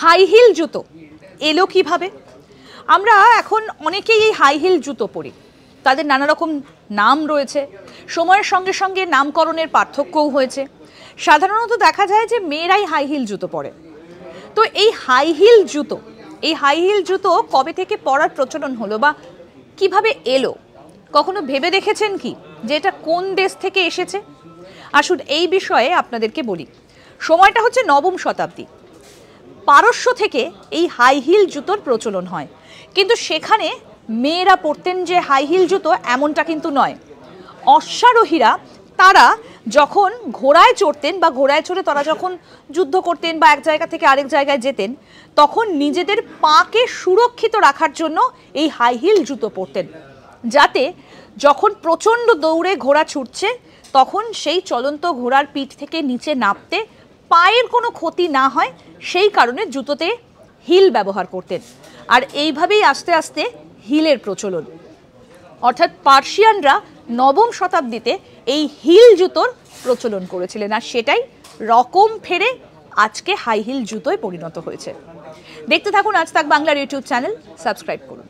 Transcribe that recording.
High heel জুতো এলো কিভাবে? আমরা এখন অনেকেই এই হাই হিল জুতো পরি, তাদের নানা রকম নাম রয়েছে, সময়ের সঙ্গে সঙ্গে নামকরণের পার্থক্যও হয়েছে। সাধারণত দেখা যায় যে মেয়েরাই হাই হিল জুতো পরে। তো এই হাই হিল জুতো কবে থেকে পরার প্রচলন হলো বা কিভাবে এলো, কখনো ভেবে দেখেছেন কি যে এটা কোন দেশ থেকে এসেছে? আসুন এই বিষয়ে আপনাদেরকে বলি। সময়টা হচ্ছে নবম শতাব্দী। পারস্য থেকে এই হাই হিল জুতোর প্রচলন হয়, কিন্তু সেখানে মেয়েরা পরতেন যে হাই হিল জুতো এমনটা কিন্তু নয়। অশ্বারোহীরা তারা যখন ঘোড়ায় চড়তেন বা ঘোড়ায় চড়ে তারা যখন যুদ্ধ করতেন বা এক জায়গা থেকে আরেক জায়গায় যেতেন, তখন নিজেদের পাকে সুরক্ষিত রাখার জন্য এই হাই হিল জুতো পরতেন, যাতে যখন প্রচণ্ড দৌড়ে ঘোড়া ছুটছে তখন সেই চলন্ত ঘোড়ার পিঠ থেকে নিচে নামতে পায়ের কোনো ক্ষতি না হয়, সেই কারণে জুতোতে হিল ব্যবহার করতেন। আর এইভাবেই আস্তে আস্তে হিলের প্রচলন, অর্থাৎ পার্সিয়ানরা নবম শতাব্দীতে এই হিল জুতোর প্রচলন করেছিলেন, আর সেটাই রকম ফেরে আজকে হাই হিল জুতোয় পরিণত হয়েছে। দেখতে থাকুন আজ তাক বাংলার ইউটিউব চ্যানেল, সাবস্ক্রাইব করুন।